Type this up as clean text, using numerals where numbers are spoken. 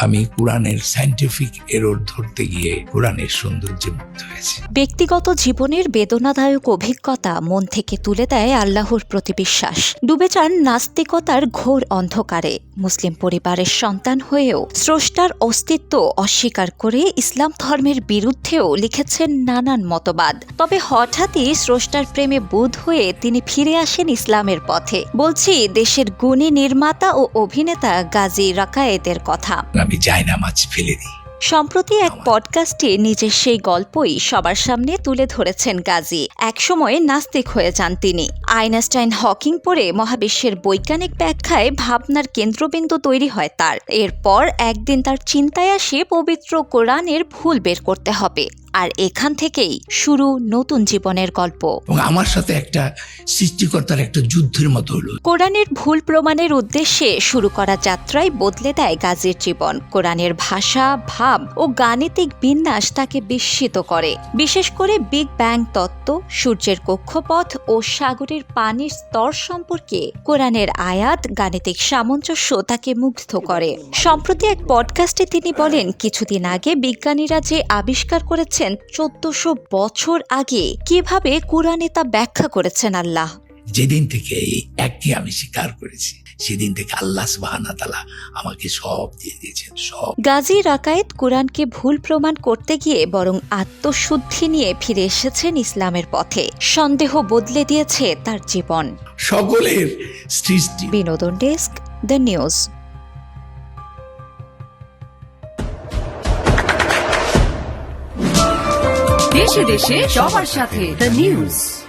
আমি কোরআনের scientific error ধরতে গিয়ে কোরআনের সৌন্দর্যে মুগ্ধ হয়েছি। ব্যক্তিগত জীবনের বেদনাদায়ক অভিজ্ঞতা মন থেকে তুলে দেয় আল্লাহর প্রতি বিশ্বাস। ডুবে যান নাস্তিকতার ঘোর অন্ধকারে। মুসলিম পরিবারের সন্তান হয়েও স্রষ্টার অস্তিত্ব অস্বীকার করে ইসলাম ধর্মের বিরুদ্ধেও লিখেছেন নানান মতবাদ। তবে হঠাৎই স্রষ্টার প্রেমে বুঁদ হয়ে তিনি ফিরে আসেন ইসলামের পথে। বলছি দেশের গুণী নির্মাতা ও অভিনেতা গাজী রাকায়েতের কথা। আমি জায়নামাজ ফেলে দিই। সম্প্রতি এক পডকাস্টে নিজের সেই গল্পই সবার সামনে তুলে ধরেছেন গাজী। একসময় নাস্তিক হয়ে যান তিনি। আইনস্টাইন হকিং পড়ে মহাবিশ্বের বৈজ্ঞানিক ব্যাখ্যায় ভাবনার কেন্দ্রবিন্দু তৈরি হয় তার। এরপর একদিন তার চিন্তায় আসে পবিত্র কোরআনের ভুল বের করতে হবে। আর এখান থেকেই শুরু নতুন জীবনের গল্প। এবং আমার সাথে একটা সৃষ্টিকর্তার একটা যুদ্ধের মতো হলো। কোরআনের ভুল প্রমাণের উদ্দেশ্যে শুরু করা যাত্রায় বদলে দেয় গাজীর জীবন। কোরআনের ভাষা, ভাব ও গাণিতিক বিন্যাস তাকে বিস্মিত করে। বিশেষ করে বিগ ব্যাং তত্ত্ব, সূর্যের কক্ষপথ ও সাগরের পানির স্তর সম্পর্কে কোরআনের আয়াত, গাণিতিক সামঞ্জস্য তাকে মুগ্ধ করে। সম্প্রতি এক পডকাস্টে তিনি বলেন, কিছুদিন আগে বিজ্ঞানীরা যে আবিষ্কার করেছেন 1400 বছর আগে, কিভাবে কোরআনে তা ব্যাখ্যা করেছেন আল্লাহ। যেদিন থেকে এই একটি আমি স্বীকার করেছি, সেদিন থেকে আল্লাহ সুবহানাহু ওয়া তাআলা আমাকে সব দিয়ে দিয়েছেন, সব। গাজী রাকায়েত কোরআনকে ভুল প্রমাণ করতে গিয়ে বরং আত্মশুদ্ধি নিয়ে ফিরে এসেছেন ইসলামের পথে। সন্দেহ বদলে দিয়েছে তার জীবন। সকলের সৃষ্টি। বিনোদন ডেস্ক, দ্য নিউজ। দেশে দেশে সবার সাথে দ্য নিউজ।